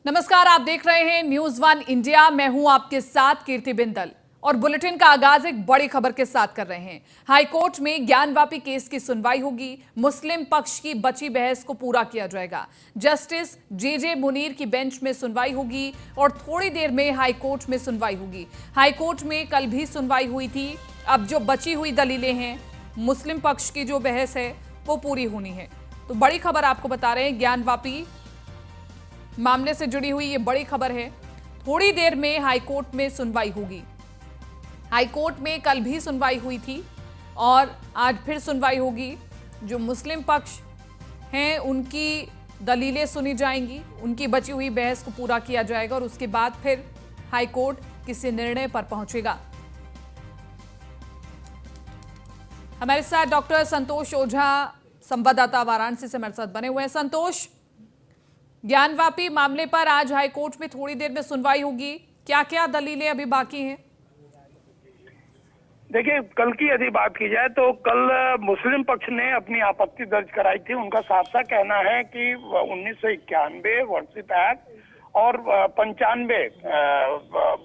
नमस्कार, आप देख रहे हैं न्यूज वन इंडिया। मैं हूं आपके साथ कीर्ति बिंदल और बुलेटिन का आगाज एक बड़ी खबर के साथ कर रहे हैं। हाईकोर्ट में ज्ञानवापी केस की सुनवाई होगी। मुस्लिम पक्ष की बची बहस को पूरा किया जाएगा। जस्टिस जे मुनीर की बेंच में सुनवाई होगी और थोड़ी देर में हाईकोर्ट में सुनवाई होगी। हाईकोर्ट में कल भी सुनवाई हुई थी। अब जो बची हुई दलीलें हैं, मुस्लिम पक्ष की जो बहस है वो पूरी होनी है। तो बड़ी खबर आपको बता रहे हैं, ज्ञानवापी मामले से जुड़ी हुई ये बड़ी खबर है। थोड़ी देर में हाईकोर्ट में सुनवाई होगी। हाईकोर्ट में कल भी सुनवाई हुई थी और आज फिर सुनवाई होगी। जो मुस्लिम पक्ष हैं उनकी दलीलें सुनी जाएंगी, उनकी बची हुई बहस को पूरा किया जाएगा और उसके बाद फिर हाईकोर्ट किसी निर्णय पर पहुंचेगा। हमारे साथ डॉक्टर संतोष ओझा, संवाददाता वाराणसी से हमारे साथ बने हुए हैं। संतोष, ज्ञानवापी मामले पर आज हाईकोर्ट में थोड़ी देर में सुनवाई होगी। क्या क्या दलीलें अभी बाकी हैं? देखिए, कल की यदि बात की जाए तो कल मुस्लिम पक्ष ने अपनी आपत्ति दर्ज कराई थी। उनका साफ साफ कहना है कि 1991 वर्षिप एक्ट और 95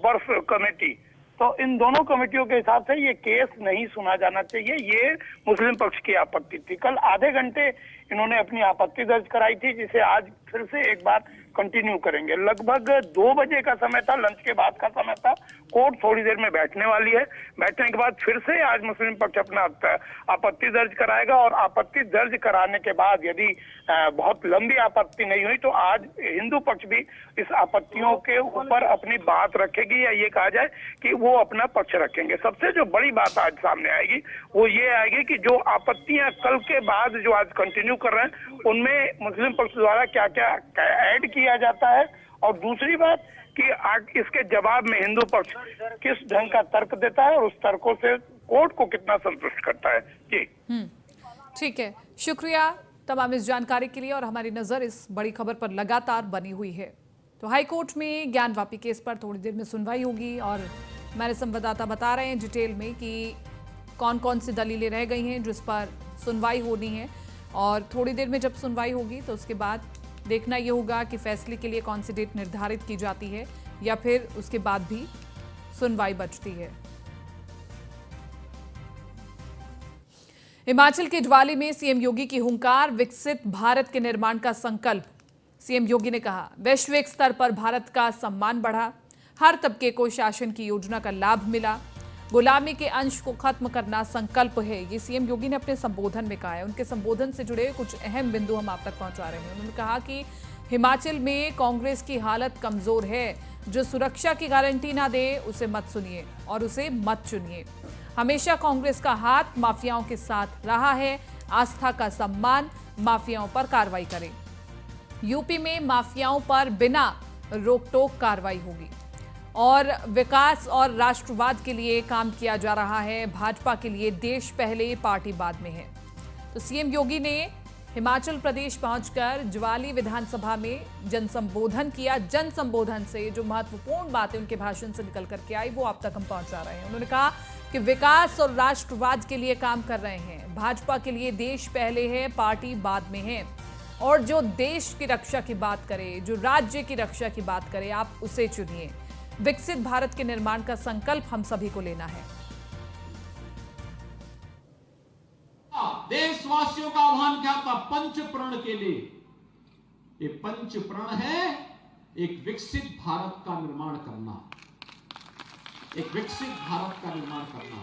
वर्ष कमेटी, तो इन दोनों कमेटियों के हिसाब से ये केस नहीं सुना जाना चाहिए। ये मुस्लिम पक्ष की आपत्ति थी। कल आधे घंटे इन्होंने अपनी आपत्ति दर्ज कराई थी, जिसे आज फिर से एक बार कंटिन्यू करेंगे। लगभग 2 बजे का समय था, लंच के बाद का समय था। कोर्ट थोड़ी देर में बैठने वाली है। बैठने के बाद फिर से आज मुस्लिम पक्ष अपना आपत्ति दर्ज कराएगा और आपत्ति दर्ज कराने के बाद यदि बहुत लंबी आपत्ति नहीं हुई तो आज हिंदू पक्ष भी इस आपत्तियों के ऊपर अपनी बात रखेगी, या ये कहा जाए कि वो अपना पक्ष रखेंगे। सबसे जो बड़ी बात आज सामने आएगी वो ये आएगी कि जो आपत्तियां कल के बाद जो आज कंटिन्यू कर रहे हैं उनमें मुस्लिम पक्ष द्वारा क्या क्या ऐड किया जाता है, और दूसरी बात कि इसके जवाब में हिंदू पक्ष किस ढंग का तर्क देता है और उस तर्कों से कोर्ट को कितना संतुष्ट करता है। जी ठीक है, शुक्रिया तमाम इस जानकारी के लिए। और हमारी नजर इस बड़ी खबर पर लगातार बनी हुई है। तो हाईकोर्ट में ज्ञानवापी केस पर थोड़ी देर में सुनवाई होगी और हमारे संवाददाता बता रहे हैं डिटेल में कि कौन कौन सी दलीलें रह गई हैं जिस पर सुनवाई होनी है। और थोड़ी देर में जब सुनवाई होगी तो उसके बाद देखना ये होगा कि फैसले के लिए कौन सी डेट निर्धारित की जाती है या फिर उसके बाद भी सुनवाई बचती है। हिमाचल के ज्वाली में सीएम योगी की हुंकार, विकसित भारत के निर्माण का संकल्प। सीएम योगी ने कहा, वैश्विक स्तर पर भारत का सम्मान बढ़ा, हर तबके को शासन की योजना का लाभ मिला, गुलामी के अंश को खत्म करना संकल्प है। ये सीएम योगी ने अपने संबोधन में कहा है। उनके संबोधन से जुड़े कुछ अहम बिंदु हम आप तक पहुंचा रहे हैं। उन्होंने कहा कि हिमाचल में कांग्रेस की हालत कमजोर है। जो सुरक्षा की गारंटी ना दे उसे मत सुनिए और उसे मत चुनिए। हमेशा कांग्रेस का हाथ माफियाओं के साथ रहा है। आस्था का सम्मान, माफियाओं पर कार्रवाई करें। यूपी में माफियाओं पर बिना रोक टोक कार्रवाई होगी और विकास और राष्ट्रवाद के लिए काम किया जा रहा है। भाजपा के लिए देश पहले, पार्टी बाद में है। तो सीएम योगी ने हिमाचल प्रदेश पहुंचकर ज्वाली विधानसभा में जनसंबोधन किया। जनसंबोधन से जो महत्वपूर्ण बातें उनके भाषण से निकल करके आई वो आप तक हम पहुंचा रहे हैं। उन्होंने कहा कि विकास और राष्ट्रवाद के लिए काम कर रहे हैं। भाजपा के लिए देश पहले है, पार्टी बाद में है। और जो देश की रक्षा की बात करे, जो राज्य की रक्षा की बात करे, आप उसे चुनिए। विकसित भारत के निर्माण का संकल्प हम सभी को लेना है। देशवासियों का आह्वान क्या था? पंच प्रण के लिए। ये पंच प्रण है एक विकसित भारत का निर्माण करना, एक विकसित भारत का निर्माण करना।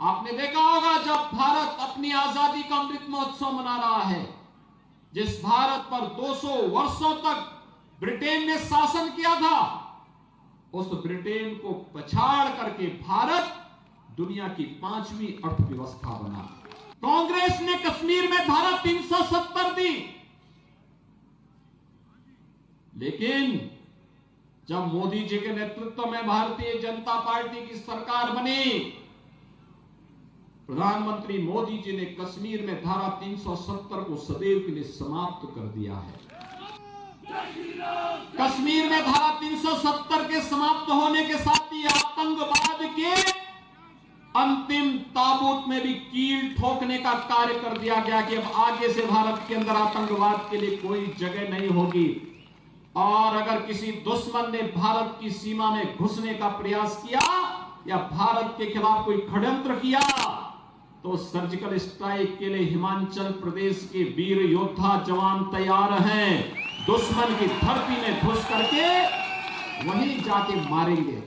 आपने देखा होगा जब भारत अपनी आजादी का अमृत महोत्सव मना रहा है, जिस भारत पर 200 वर्षों तक ब्रिटेन ने शासन किया था, उस ब्रिटेन को पछाड़ करके भारत दुनिया की 5वीं अर्थव्यवस्था बना। कांग्रेस ने कश्मीर में धारा 370 दी, लेकिन जब मोदी जी के नेतृत्व में भारतीय जनता पार्टी की सरकार बनी, प्रधानमंत्री मोदी जी ने कश्मीर में धारा 370 को सदैव के लिए समाप्त कर दिया है। कश्मीर में धारा 370 के समाप्त होने के साथ ही आतंकवाद के अंतिम ताबूत में भी कील ठोकने का कार्य कर दिया गया कि अब आगे से भारत के अंदर आतंकवाद के लिए कोई जगह नहीं होगी। और अगर किसी दुश्मन ने भारत की सीमा में घुसने का प्रयास किया या भारत के खिलाफ कोई षड्यंत्र किया तो सर्जिकल स्ट्राइक के लिए हिमाचल प्रदेश के वीर योद्धा जवान तैयार हैं। दुश्मन की धरती में घुस करके वहीं जाके मारेंगे।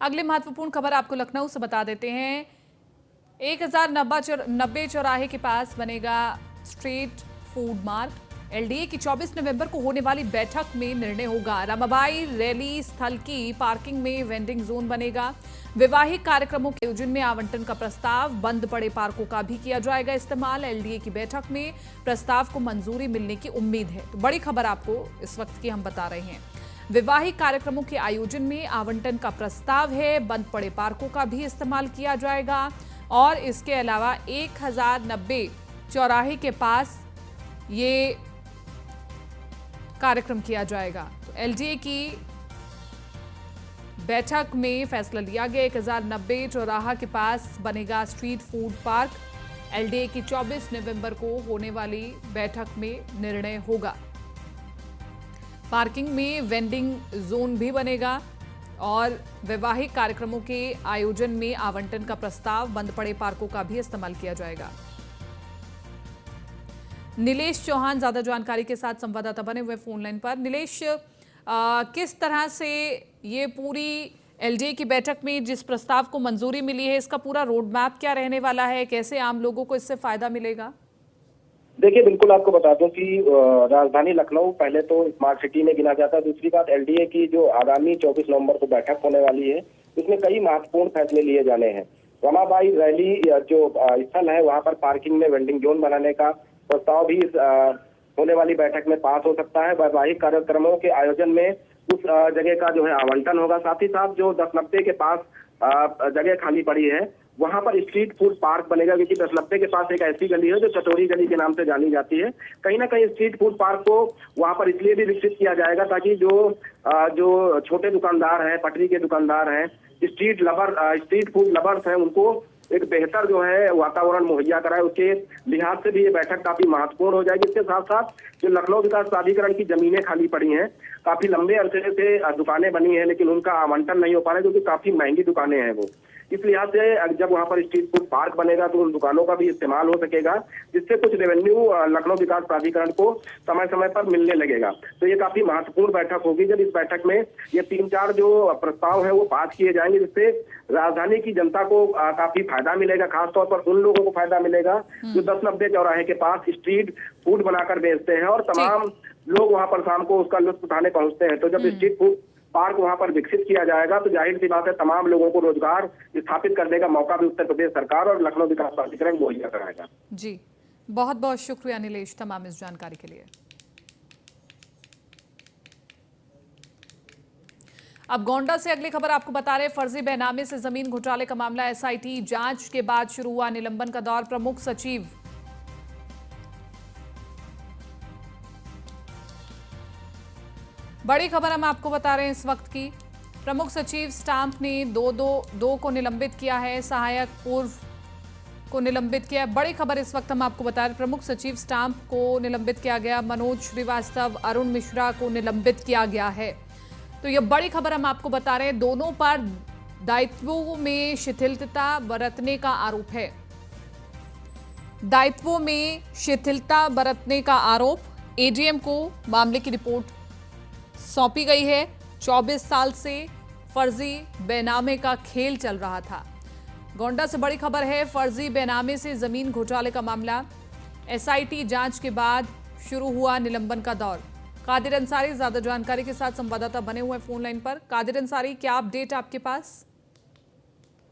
अगली महत्वपूर्ण खबर आपको लखनऊ से बता देते हैं। 1090 चौराहे के पास बनेगा स्ट्रीट फूड मार्ट। एलडीए की 24 नवंबर को होने वाली बैठक में निर्णय होगा। रमाबाई रैली स्थल की पार्किंग में वेंडिंग जोन बनेगा। वैवाहिक कार्यक्रमों के आयोजन में आवंटन का प्रस्ताव, बंद पड़े पार्कों का भी किया जाएगा इस्तेमाल। एलडीए की बैठक में प्रस्ताव को मंजूरी मिलने की उम्मीद है। तो बड़ी खबर आपको इस वक्त की हम बता रहे हैं। वैवाहिक कार्यक्रमों के आयोजन में आवंटन का प्रस्ताव है, बंद पड़े पार्कों का भी इस्तेमाल किया जाएगा और इसके अलावा 1090 चौराहे के पास ये कार्यक्रम किया जाएगा। तो एलडीए की बैठक में फैसला लिया गया। 1090 चौराहा के पास बनेगा स्ट्रीट फूड पार्क। एलडीए की 24 नवंबर को होने वाली बैठक में निर्णय होगा। पार्किंग में वेंडिंग जोन भी बनेगा और वैवाहिक कार्यक्रमों के आयोजन में आवंटन का प्रस्ताव, बंद पड़े पार्कों का भी इस्तेमाल किया जाएगा। नीलेश चौहान ज्यादा जानकारी के साथ संवाददाता बने हुए फोन लाइन पर। नीलेश, किस तरह से ये पूरी एलडीए की बैठक में जिस प्रस्ताव को मंजूरी मिली है, इसका पूरा रोड मैप क्या रहने वाला है? कैसे आम लोगों को इससे फायदा मिलेगा? देखिए, बिल्कुल आपको बता दूं कि राजधानी लखनऊ पहले तो स्मार्ट सिटी में गिना जाता है। दूसरी बात, एलडीए की जो आगामी 24 नवंबर को बैठक होने वाली है, इसमें कई महत्वपूर्ण फैसले लिए जाने हैं। रमाबाई रैली जो स्थल है, वहां पर पार्किंग में वेंडिंग जोन बनाने का प्रस्ताव भी इस होने वाली बैठक में पास हो सकता है। वैवाहिक कार्यक्रमों के आयोजन में उस जगह का जो है आवंटन होगा। साथ ही साथ जो 1090 के पास जगह खाली पड़ी है, वहां पर स्ट्रीट फूड पार्क बनेगा, क्योंकि 1090 के पास एक ऐसी गली है जो चटोरी गली के नाम से जानी जाती है। कहीं ना कहीं स्ट्रीट फूड पार्क को वहां पर इसलिए भी विकसित किया जाएगा ताकि जो छोटे दुकानदार हैं, पटरी के दुकानदार हैं, स्ट्रीट फूड लवर्स हैं, उनको एक बेहतर जो है वातावरण मुहैया कराए। उसके लिहाज से भी ये बैठक काफी महत्वपूर्ण हो जाएगी। इसके साथ साथ जो लखनऊ विकास प्राधिकरण की जमीनें खाली पड़ी हैं, काफी लंबे अरसे से दुकानें बनी हैं, लेकिन उनका आवंटन नहीं हो पा रहा है, क्योंकि काफी महंगी दुकानें हैं वो। इस लिहाज से जब वहां पर स्ट्रीट फूड पार्क बनेगा तो उन दुकानों का भी इस्तेमाल हो सकेगा, जिससे कुछ रेवेन्यू लखनऊ विकास प्राधिकरण को समय समय पर मिलने लगेगा। तो ये काफी महत्वपूर्ण बैठक होगी। जब इस बैठक में ये 3-4 जो प्रस्ताव है वो पास किए जाएंगे, जिससे राजधानी की जनता को काफी फायदा मिलेगा। खासतौर पर उन लोगों को फायदा मिलेगा जो 1090 चौराहे के पास स्ट्रीट फूड बनाकर बेचते हैं और तमाम लोग वहां पर शाम को उसका लुत्फ उठाने पहुंचते हैं। तो जब स्ट्रीट फूड पार्क वहां पर विकसित किया जाएगा तो जाहिर सी बात है, तमाम लोगों को रोजगार स्थापित करने का मौका भी उत्तर प्रदेश सरकार और लखनऊ विकास प्राधिकरण मुहैया कराएगा। जी, बहुत बहुत शुक्रिया नीलेश तमाम इस जानकारी के लिए। अब गोंडा से अगली खबर आपको बता रहे, फर्जी बेनामे से जमीन घोटाले का मामला एसआईटी जांच के बाद शुरू हुआ निलंबन का दौर। प्रमुख सचिव बड़ी खबर हम आपको बता रहे हैं इस वक्त की। प्रमुख सचिव स्टाम्प ने दो को निलंबित किया है, सहायक पूर्व को निलंबित किया है। बड़ी खबर इस वक्त हम आपको बता रहे हैं, प्रमुख सचिव स्टाम्प को निलंबित किया गया, मनोज श्रीवास्तव, अरुण मिश्रा को निलंबित किया गया है। तो यह बड़ी खबर हम आपको बता रहे हैं। दोनों पर दायित्वों में शिथिलता बरतने का आरोप है। दायित्वों में शिथिलता बरतने का आरोप। एडीएम को मामले की रिपोर्ट सौंपी गई है। 24 साल से फर्जी बेनामे का खेल चल रहा था। गोंडा से बड़ी खबर है, फर्जी बेनामे से जमीन घोटाले का मामला, एसआईटी जांच के बाद शुरू हुआ निलंबन का दौर। कादिर अंसारी ज्यादा जानकारी के साथ संवाददाता बने हुए फोन लाइन पर। कादिर अंसारी, क्या अपडेट आपके पास?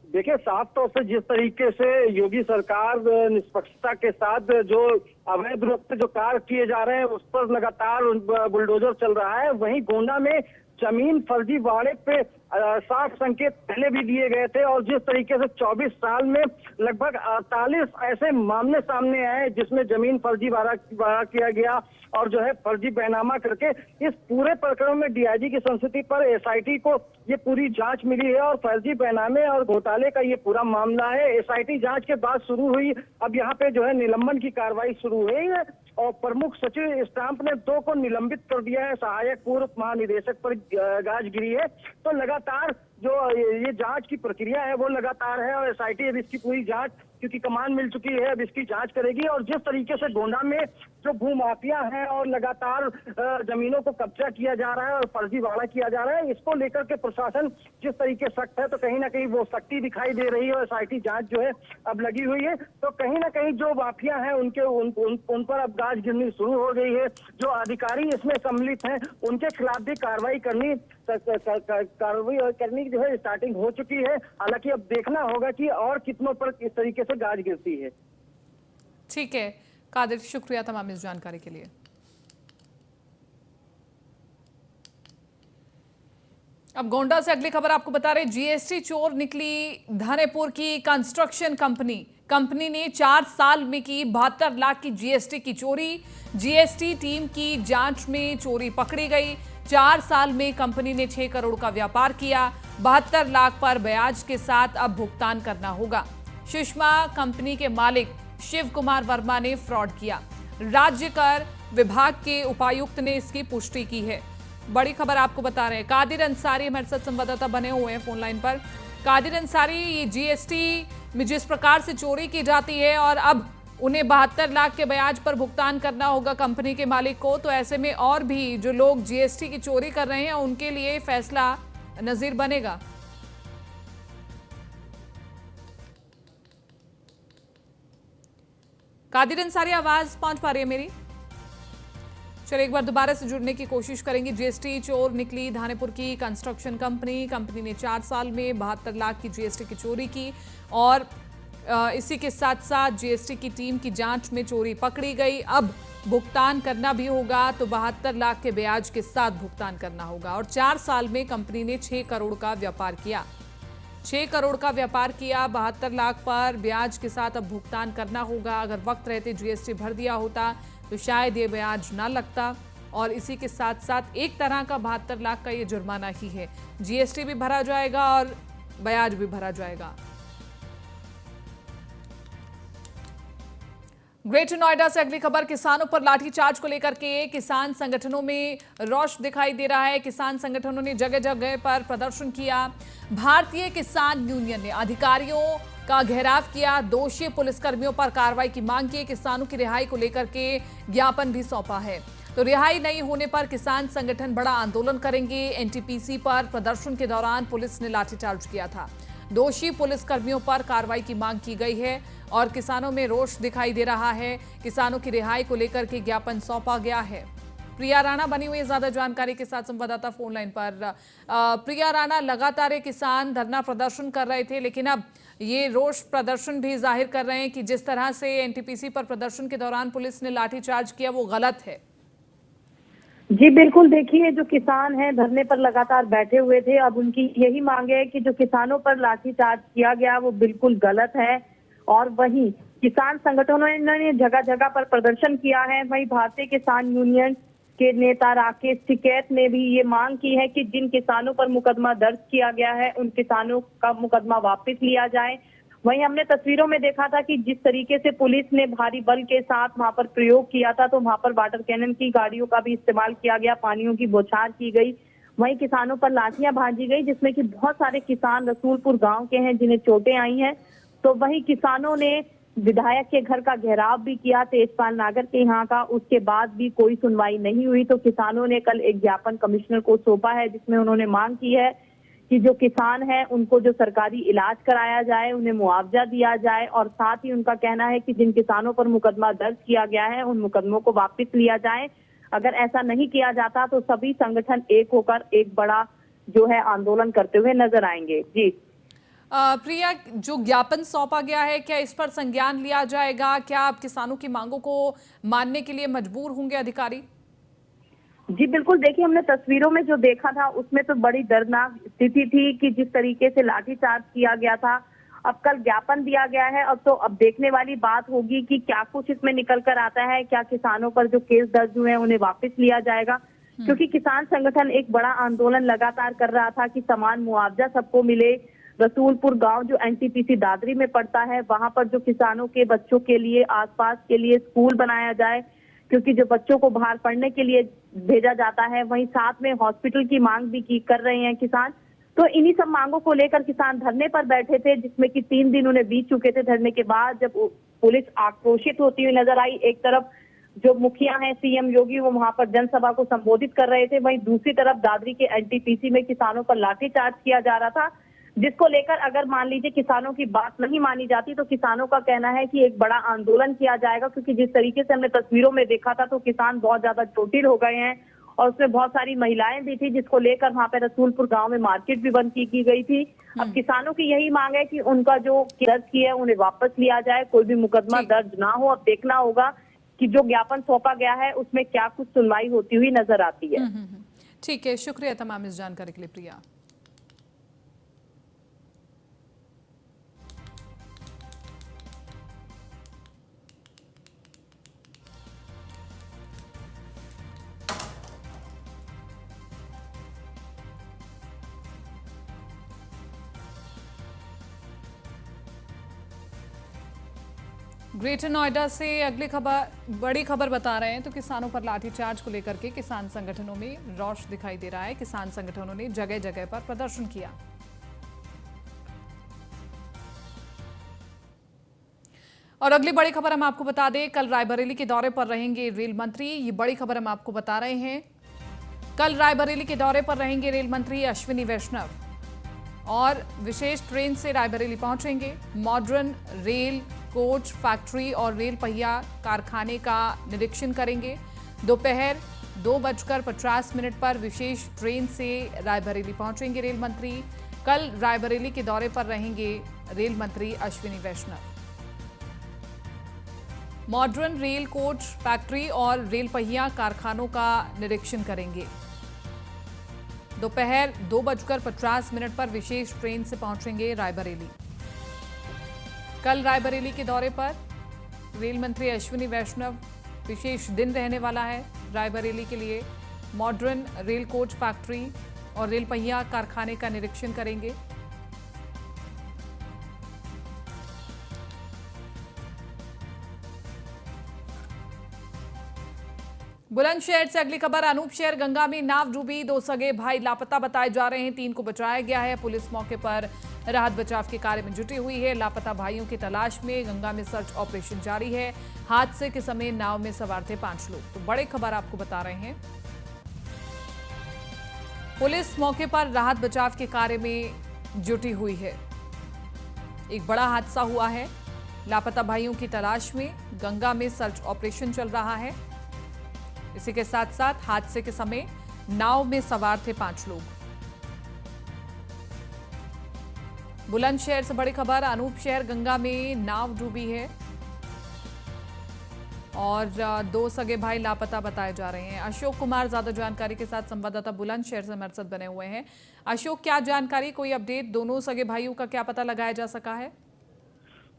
देखिए, साफ तौर से जिस तरीके से योगी सरकार निष्पक्षता के साथ जो अवैध रूप से जो कार्य किए जा रहे हैं उस पर लगातार बुलडोजर चल रहा है, वहीं गोंडा में जमीन फर्जीवाड़े पे साफ संकेत पहले भी दिए गए थे और जिस तरीके से 24 साल में लगभग 48 ऐसे मामले सामने आए जिसमें जमीन फर्जीवाड़ा किया गया और जो है फर्जी बेनामा करके इस पूरे प्रकरण में डीआईजी की संस्तुति पर एसआईटी को ये पूरी जांच मिली है और फर्जी बेनामे और घोटाले का ये पूरा मामला है। एसआईटी जांच के बाद शुरू हुई, अब यहाँ पे जो है निलंबन की कार्रवाई शुरू हुई है और प्रमुख सचिव स्टाम्प ने 2 को निलंबित कर दिया है। सहायक पूर्व महानिदेशक पर गाज गिरी है। तो लगातार जो ये जांच की प्रक्रिया है वो लगातार है और एसआईटी अब इसकी पूरी जांच, क्योंकि कमान मिल चुकी है, अब इसकी जांच करेगी। और जिस तरीके से गोंडा में जो भूमाफिया है और लगातार जमीनों को कब्जा किया जा रहा है और फर्जीवाड़ा किया जा रहा है, इसको लेकर के प्रशासन जिस तरीके सख्त है, तो कहीं ना कहीं वो सख्ती दिखाई दे रही है और एसआईटी जांच जो है अब लगी हुई है। तो कहीं ना कहीं जो माफिया है उन पर अब गाज गिरनी शुरू हो गई है। जो अधिकारी इसमें सम्मिलित हैं उनके खिलाफ भी कार्रवाई करनी जो है स्टार्टिंग हो चुकी है। हालांकि अब देखना होगा कि और कितनों पर इस तरीके से गाज गिरती है। ठीक है कादिर, शुक्रिया तमाम इस जानकारी के लिए। अब गोंडा से अगली खबर आपको बता रहे, जीएसटी चोर निकली धानेपुर की कंस्ट्रक्शन कंपनी ने 4 साल में की 72 लाख की जीएसटी की चोरी। जीएसटी टीम की जांच में चोरी पकड़ी गई। 4 साल में कंपनी ने 6 करोड़ का व्यापार किया। 72 लाख पर ब्याज के साथ अब भुगतान करना होगा। सुषमा कंपनी के मालिक शिव कुमार वर्मा ने फ्रॉड किया। राज्य कर विभाग के उपायुक्त ने इसकी पुष्टि की है। बड़ी खबर आपको बता रहे हैं, कादिर अंसारी हमारे साथ संवाददाता बने हुए हैं फोन लाइन पर। कादिर अंसारी, ये जीएसटी में जिस प्रकार से चोरी की जाती है और अब उन्हें 72 लाख के ब्याज पर भुगतान करना होगा कंपनी के मालिक को, तो ऐसे में और भी जो लोग जीएसटी की चोरी कर रहे हैं उनके लिए फैसला नजीर बनेगा। कादिर अंसारी, आवाज पहुंच पा रही है मेरी? चलिए एक बार दोबारा से जुड़ने की कोशिश करेंगे। जीएसटी चोर निकली धानेपुर की कंस्ट्रक्शन कंपनी ने 4 साल में 72 लाख की जीएसटी की चोरी की और इसी के साथ साथ जीएसटी की टीम की जांच में चोरी पकड़ी गई। अब भुगतान करना भी होगा, तो 72 लाख के ब्याज के साथ भुगतान करना होगा। और 4 साल में कंपनी ने 6 करोड़ का व्यापार किया। 6 करोड़ का व्यापार किया, 72 लाख पर ब्याज के साथ अब भुगतान करना होगा। अगर वक्त रहते जीएसटी भर दिया होता तो शायद ये ब्याज ना लगता। और इसी के साथ साथ एक तरह का 72 लाख का ये जुर्माना ही है। जीएसटी भी भरा जाएगा और ब्याज भी भरा जाएगा। ग्रेटर नोएडा से अगली खबर, किसानों पर लाठीचार्ज को लेकर के किसान संगठनों में रोष दिखाई दे रहा है। किसान संगठनों ने जगह जगह पर प्रदर्शन किया। भारतीय किसान यूनियन ने अधिकारियों का घेराव किया। दोषी पुलिसकर्मियों पर कार्रवाई की मांग की। किसानों की रिहाई को लेकर के ज्ञापन भी सौंपा है। तो रिहाई नहीं होने पर किसान संगठन बड़ा आंदोलन करेंगे। एनटीपीसी पर प्रदर्शन के दौरान पुलिस ने लाठीचार्ज किया था। दोषी पुलिसकर्मियों पर कार्रवाई की मांग की गई है और किसानों में रोष दिखाई दे रहा है। किसानों की रिहाई को लेकर के ज्ञापन सौंपा गया है। प्रिया राणा बनी हुई ज्यादा जानकारी के साथ संवाददाता फोन लाइन पर। प्रिया राणा, लगातार किसान धरना प्रदर्शन कर रहे थे, लेकिन अब ये रोष प्रदर्शन भी जाहिर कर रहे हैं कि जिस तरह से एनटीपीसी पर प्रदर्शन के दौरान पुलिस ने लाठीचार्ज किया वो गलत है। जी बिल्कुल, देखिए जो किसान हैं धरने पर लगातार बैठे हुए थे। अब उनकी यही मांग है कि जो किसानों पर लाठीचार्ज किया गया वो बिल्कुल गलत है। और वहीं किसान संगठनों ने जगह जगह पर प्रदर्शन किया है। वहीं भारतीय किसान यूनियन के नेता राकेश टिकैत ने भी ये मांग की है कि जिन किसानों पर मुकदमा दर्ज किया गया है उन किसानों का मुकदमा वापस लिया जाए। वहीं हमने तस्वीरों में देखा था कि जिस तरीके से पुलिस ने भारी बल के साथ वहां पर प्रयोग किया था, तो वहां पर वाटर कैनन की गाड़ियों का भी इस्तेमाल किया गया, पानियों की बौछार की गई। वहीं किसानों पर लाठियां भांजी गई, जिसमें कि बहुत सारे किसान रसूलपुर गांव के हैं जिन्हें चोटें आई हैं। तो वहीं किसानों ने विधायक के घर का घेराव भी किया, तेजपाल नागर के यहाँ का। उसके बाद भी कोई सुनवाई नहीं हुई। तो किसानों ने कल एक ज्ञापन कमिश्नर को सौंपा है, जिसमें उन्होंने मांग की है कि जो किसान हैं उनको जो सरकारी इलाज कराया जाए, उन्हें मुआवजा दिया जाए। और साथ ही उनका कहना है कि जिन किसानों पर मुकदमा दर्ज किया गया है उन मुकदमों को वापस लिया जाए। अगर ऐसा नहीं किया जाता तो सभी संगठन एक होकर एक बड़ा जो है आंदोलन करते हुए नजर आएंगे। जी प्रिया, जो ज्ञापन सौंपा गया है क्या इस पर संज्ञान लिया जाएगा? क्या आप किसानों की मांगों को मानने के लिए मजबूर होंगे अधिकारी? जी बिल्कुल, देखिए हमने तस्वीरों में जो देखा था उसमें तो बड़ी दर्दनाक स्थिति थी कि जिस तरीके से लाठीचार्ज किया गया था। अब कल ज्ञापन दिया गया है, अब देखने वाली बात होगी कि क्या कुछ इसमें निकल कर आता है। क्या किसानों पर जो केस दर्ज हुए हैं उन्हें वापस लिया जाएगा? क्योंकि किसान संगठन एक बड़ा आंदोलन लगातार कर रहा था कि समान मुआवजा सबको मिले। रसूलपुर गांव जो एनटीपीसी दादरी में पड़ता है, वहां पर जो किसानों के बच्चों के लिए आसपास के लिए स्कूल बनाया जाए, क्योंकि जो बच्चों को बाहर पढ़ने के लिए भेजा जाता है, वहीं साथ में हॉस्पिटल की मांग भी कर रहे हैं किसान। तो इन्हीं सब मांगों को लेकर किसान धरने पर बैठे थे, जिसमें कि 3 दिन उन्हें बीत चुके थे धरने के बाद, जब पुलिस आक्रोशित होती हुई नजर आई। एक तरफ जो मुखिया हैं सीएम योगी, वो वहां पर जनसभा को संबोधित कर रहे थे, वहीं दूसरी तरफ दादरी के एनटीपीसी में किसानों पर लाठीचार्ज किया जा रहा था, जिसको लेकर अगर मान लीजिए किसानों की बात नहीं मानी जाती तो किसानों का कहना है कि एक बड़ा आंदोलन किया जाएगा। क्योंकि जिस तरीके से हमने तस्वीरों में देखा था तो किसान बहुत ज्यादा चोटिल हो गए हैं और उसमें बहुत सारी महिलाएं भी थी, जिसको लेकर वहां पे रसूलपुर गांव में मार्केट भी बंद की गई थी। अब किसानों की यही मांग है कि उनका जो दर्ज किया है उन्हें वापस लिया जाए, कोई भी मुकदमा दर्ज ना हो। अब देखना होगा कि जो ज्ञापन सौंपा गया है उसमें क्या कुछ सुनवाई होती हुई नजर आती है। ठीक है, शुक्रिया तमाम इस जानकारी के लिए प्रिया। ग्रेटर नोएडा से अगली खबर, बड़ी खबर बता रहे हैं तो किसानों पर लाठीचार्ज को लेकर के किसान संगठनों में रोष दिखाई दे रहा है। किसान संगठनों ने जगह जगह पर प्रदर्शन किया। और अगली बड़ी खबर हम आपको बता दें, कल रायबरेली के दौरे पर रहेंगे रेल मंत्री। ये बड़ी खबर हम आपको बता रहे हैं, कल रायबरेली के दौरे पर रहेंगे रेल मंत्री अश्विनी वैष्णव और विशेष ट्रेन से रायबरेली पहुंचेंगे। मॉडर्न रेल कोच फैक्ट्री और रेल पहिया कारखाने का निरीक्षण करेंगे। दोपहर 2:50 पर विशेष ट्रेन से रायबरेली पहुंचेंगे रेल मंत्री। कल रायबरेली के दौरे पर रहेंगे रेल मंत्री अश्विनी वैष्णव। मॉडर्न रेल कोच फैक्ट्री और रेल पहिया कारखानों का निरीक्षण करेंगे। दोपहर 2:50 पर विशेष ट्रेन से पहुंचेंगे रायबरेली। कल रायबरेली के दौरे पर रेल मंत्री अश्विनी वैष्णव, विशेष दिन रहने वाला है रायबरेली के लिए। मॉडर्न रेल कोच फैक्ट्री और रेल पहिया कारखाने का निरीक्षण करेंगे। बुलंदशहर से अगली खबर, अनूपशहर गंगा में नाव डूबी, 2 सगे भाई लापता बताए जा रहे हैं। 3 को बचाया गया है। पुलिस मौके पर राहत बचाव के कार्य में जुटी हुई है। लापता भाइयों की तलाश में गंगा में सर्च ऑपरेशन जारी है। हादसे के समय नाव में सवार थे 5 लोग। तो बड़ी खबर आपको बता रहे हैं, पुलिस मौके पर राहत बचाव के कार्य में जुटी हुई है। एक बड़ा हादसा हुआ है। लापता भाइयों की तलाश में गंगा में सर्च ऑपरेशन चल रहा है। इसी के साथ साथ हादसे के समय नाव में सवार थे 5 लोग। बुलंदशहर से बड़ी खबर, अनूपशहर गंगा में नाव डूबी है और 2 सगे भाई लापता बताए जा रहे हैं। अशोक कुमार ज्यादा जानकारी के साथ संवाददाता बुलंदशहर से हमारे साथ बने हुए हैं। अशोक, क्या जानकारी, कोई अपडेट, दोनों सगे भाइयों का क्या पता लगाया जा सका है?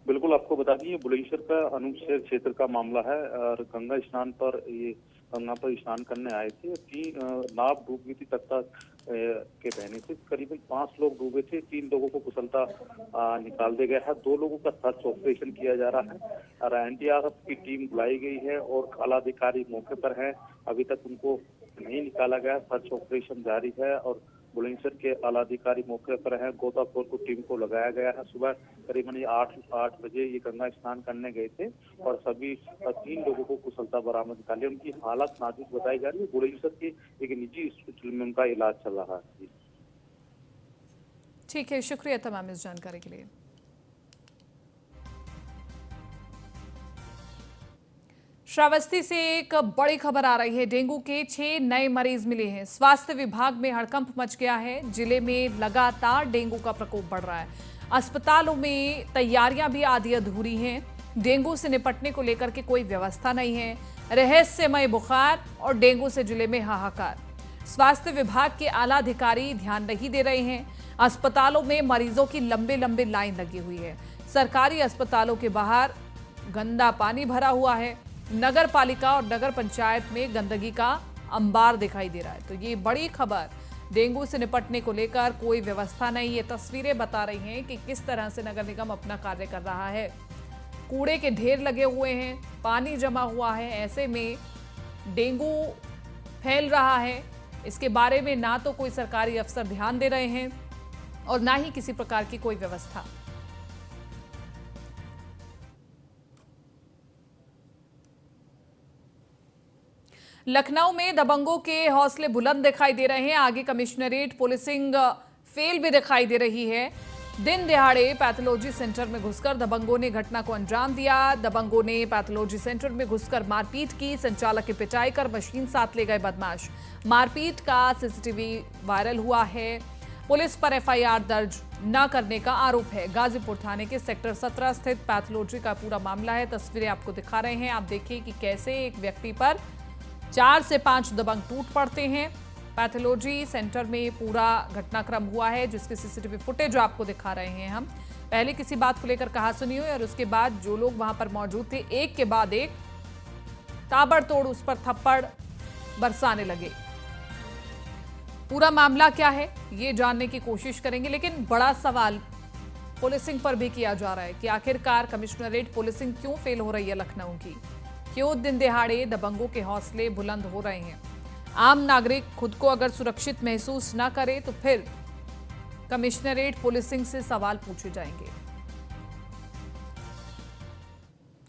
बिल्कुल, आपको बता दें, बुलंदशहर का अनूपशहर क्षेत्र का मामला है और गंगा स्नान पर गंगा पर स्नान करने आए थे। 3 नाव डूब गई थी तख्ता के बहने से। करीबन 5 लोग डूबे थे। 3 लोगों को कुशलता निकाल दिया गया है। 2 लोगों का सर्च ऑपरेशन किया जा रहा है और एनडीआरएफ की टीम बुलाई गई है और आलाधिकारी मौके पर है। अभी तक उनको नहीं निकाला गया। सर्च ऑपरेशन जारी है और बुलंदशहर के आलाधिकारी मौके पर है। गोताखोर को टीम को लगाया गया है। सुबह करीबन 8 बजे ये गंगा स्नान करने गए थे और सभी 3 लोगों को कुशलता बरामद निकाली। उनकी हालत नाजुक बताई जा रही है। बुलंदशहर के एक निजी हॉस्पिटल में उनका इलाज चल रहा है। ठीक है, शुक्रिया तमाम इस जानकारी के लिए। श्रावस्ती से एक बड़ी खबर आ रही है। डेंगू के 6 नए मरीज मिले हैं। स्वास्थ्य विभाग में हड़कंप मच गया है। जिले में लगातार डेंगू का प्रकोप बढ़ रहा है। अस्पतालों में तैयारियां भी आधी अधूरी हैं। डेंगू से निपटने को लेकर के कोई व्यवस्था नहीं है। रहस्यमय बुखार और डेंगू से जिले में हाहाकार। स्वास्थ्य विभाग के आला अधिकारी ध्यान नहीं दे रहे हैं। अस्पतालों में मरीजों की लंबे लंबे लाइन लगी हुई है। सरकारी अस्पतालों के बाहर गंदा पानी भरा हुआ है। नगर पालिका और नगर पंचायत में गंदगी का अंबार दिखाई दे रहा है। तो ये बड़ी खबर, डेंगू से निपटने को लेकर कोई व्यवस्था नहीं। ये तस्वीरें बता रही हैं कि किस तरह से नगर निगम अपना कार्य कर रहा है। कूड़े के ढेर लगे हुए हैं, पानी जमा हुआ है। ऐसे में डेंगू फैल रहा है, इसके बारे में ना तो कोई सरकारी अफसर ध्यान दे रहे हैं और ना ही किसी प्रकार की कोई व्यवस्था। लखनऊ में दबंगों के हौसले बुलंद दिखाई दे रहे हैं। आगे कमिश्नरेट पुलिसिंग फेल भी दिखाई दे रही है। दिन दिहाड़े पैथोलॉजी सेंटर में घुसकर दबंगों ने घटना को अंजाम दिया। दबंगों ने पैथोलॉजी सेंटर में घुसकर मारपीट की। संचालक की पिटाई कर मशीन साथ ले गए बदमाश। मारपीट का सीसीटीवी वायरल हुआ है। पुलिस पर एफआईआर दर्ज न करने का आरोप है। गाजीपुर थाने के सेक्टर 17 स्थित पैथोलॉजी का पूरा मामला है। तस्वीरें आपको दिखा रहे हैं। आप देखिए कि कैसे एक व्यक्ति पर 4 से 5 दबंग टूट पड़ते हैं। पैथोलॉजी सेंटर में पूरा घटनाक्रम हुआ है, जिसके सीसीटीवी फुटेज आपको दिखा रहे हैं हम। पहले किसी बात को लेकर कहा सुनी हुई और उसके बाद जो लोग वहां पर मौजूद थे एक के बाद एक ताबड़तोड़ उस पर थप्पड़ बरसाने लगे। पूरा मामला क्या है ये जानने की कोशिश करेंगे, लेकिन बड़ा सवाल पुलिसिंग पर भी किया जा रहा है कि आखिरकार कमिश्नरेट पुलिसिंग क्यों फेल हो रही है लखनऊ की। क्यों दिन दिहाड़े दबंगों के हौसले बुलंद हो रहे हैं। आम नागरिक खुद को अगर सुरक्षित महसूस ना करे तो फिर कमिश्नरेट पुलिसिंग से सवाल पूछे जाएंगे।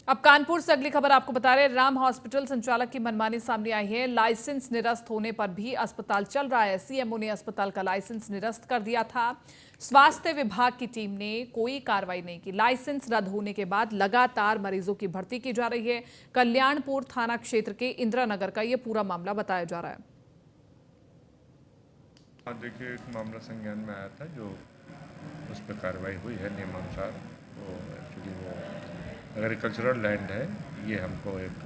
अब कानपुर से अगली खबर आपको बता रहे हैं। राम हॉस्पिटल संचालक की मनमानी सामने आई है। लाइसेंस निरस्त होने पर भी अस्पताल चल रहा है। सीएमओ ने अस्पताल का लाइसेंस निरस्त कर दिया था। स्वास्थ्य विभाग की टीम ने कोई कार्रवाई नहीं की। लाइसेंस रद्द होने के बाद लगातार मरीजों की भर्ती की जा रही है। कल्याणपुर थाना क्षेत्र के इंदिरा नगर का यह पूरा मामला बताया जा रहा है। देखिए, एक मामला संज्ञान में आया था जो उस पर कार्रवाई हुई है नियमानुसार। वो एक्चुअली वो एग्रीकल्चरल लैंड है। ये हमको एक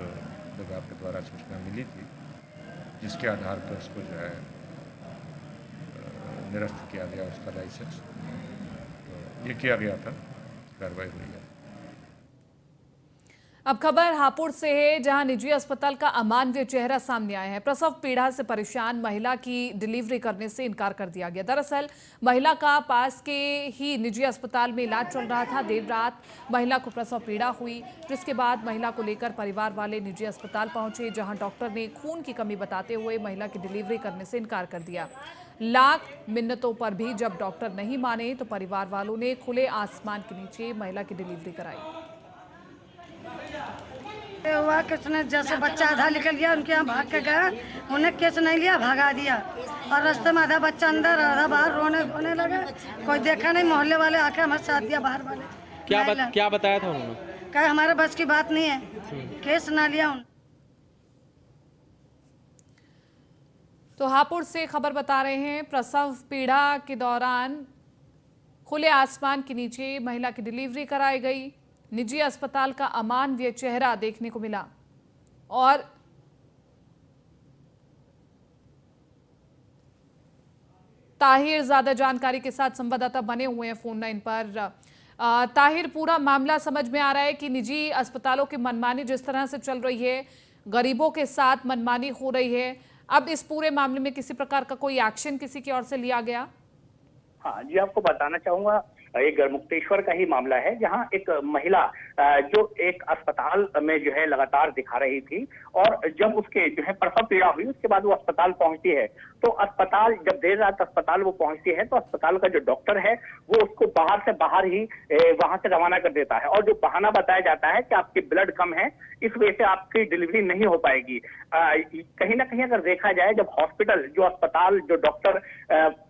विभाग के द्वारा सूचना मिली थी, जिसके आधार पर उसको जो है निरस्त किया गया उसका लाइसेंस। तो ये किया गया था, कार्रवाई हुई है। अब खबर हापुड़ से है, जहां निजी अस्पताल का अमानवीय चेहरा सामने आया है। प्रसव पीड़ा से परेशान महिला की डिलीवरी करने से इनकार कर दिया गया। दरअसल महिला का पास के ही निजी अस्पताल में इलाज चल रहा था। देर रात महिला को प्रसव पीड़ा हुई, जिसके बाद महिला को लेकर परिवार वाले निजी अस्पताल पहुंचे, जहां डॉक्टर ने खून की कमी बताते हुए महिला की डिलीवरी करने से इनकार कर दिया। लाख मिन्नतों पर भी जब डॉक्टर नहीं माने तो परिवार वालों ने खुले आसमान के नीचे महिला की डिलीवरी कराई। हुआ किसने जैसे बच्चा आधा निकल गया, उनके यहाँ भाग के गया, उन्हें केस नहीं लिया, भगा दिया। और रास्ते में आधा बच्चा अंदर आधा बाहर रोने लगे। कोई देखा नहीं, मोहल्ले वाले आके हमें साथ दिया। बाहर वाले क्या बताया था उन्होंने? कहा हमारे बस की बात नहीं है, केस ना लिया। तो हापुड़ से खबर बता रहे हैं, प्रसव पीड़ा के दौरान खुले आसमान के नीचे महिला की डिलीवरी कराई गई। निजी अस्पताल का अमानवीय चेहरा देखने को मिला और ताहिर ज्यादा जानकारी के साथ संवाददाता बने हुए हैं फोन लाइन पर। ताहिर, पूरा मामला समझ में आ रहा है कि निजी अस्पतालों की मनमानी जिस तरह से चल रही है, गरीबों के साथ मनमानी हो रही है। अब इस पूरे मामले में किसी प्रकार का कोई एक्शन किसी की ओर से लिया गया? हाँ जी, आपको बताना चाहूंगा, ये गढ़मुक्तेश्वर का ही मामला है, जहां एक महिला जो एक अस्पताल में जो है लगातार दिखा रही थी, और जब उसके जो है प्रसव पीड़ा हुई उसके बाद वो अस्पताल पहुंचती है। तो अस्पताल जब देर रात अस्पताल वो पहुंचती है तो अस्पताल का जो डॉक्टर है वो उसको बाहर से बाहर ही वहां से रवाना कर देता है, और जो बहाना बताया जाता है कि आपकी ब्लड कम है, इस वजह से आपकी डिलीवरी नहीं हो पाएगी। कहीं ना कहीं अगर देखा जाए, जब हॉस्पिटल जो अस्पताल जो डॉक्टर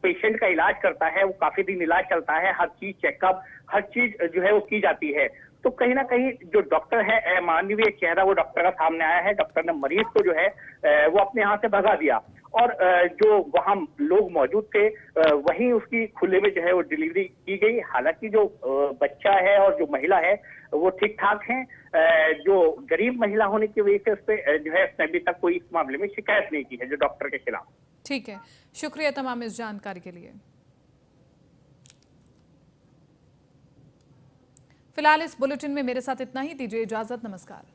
पेशेंट का इलाज करता है वो काफी दिन इलाज चलता है, हर चीज चेकअप हर चीज जो है वो की जाती है। तो कहीं ना कहीं जो डॉक्टर है, मानवीय चेहरा वो डॉक्टर का सामने आया है। डॉक्टर ने मरीज को जो है वो अपने यहाँ से भगा दिया, और जो वहाँ लोग मौजूद थे वहीं उसकी खुले में जो है वो डिलीवरी की गई। हालांकि जो बच्चा है और जो महिला है वो ठीक ठाक हैं। जो गरीब महिला होने की वजह से उस पर जो है उसने अभी तक कोई इस मामले में शिकायत नहीं की है जो डॉक्टर के खिलाफ। ठीक है, शुक्रिया तमाम इस जानकारी के लिए। फिलहाल इस बुलेटिन में मेरे साथ इतना ही। दीजिए इजाजत, नमस्कार।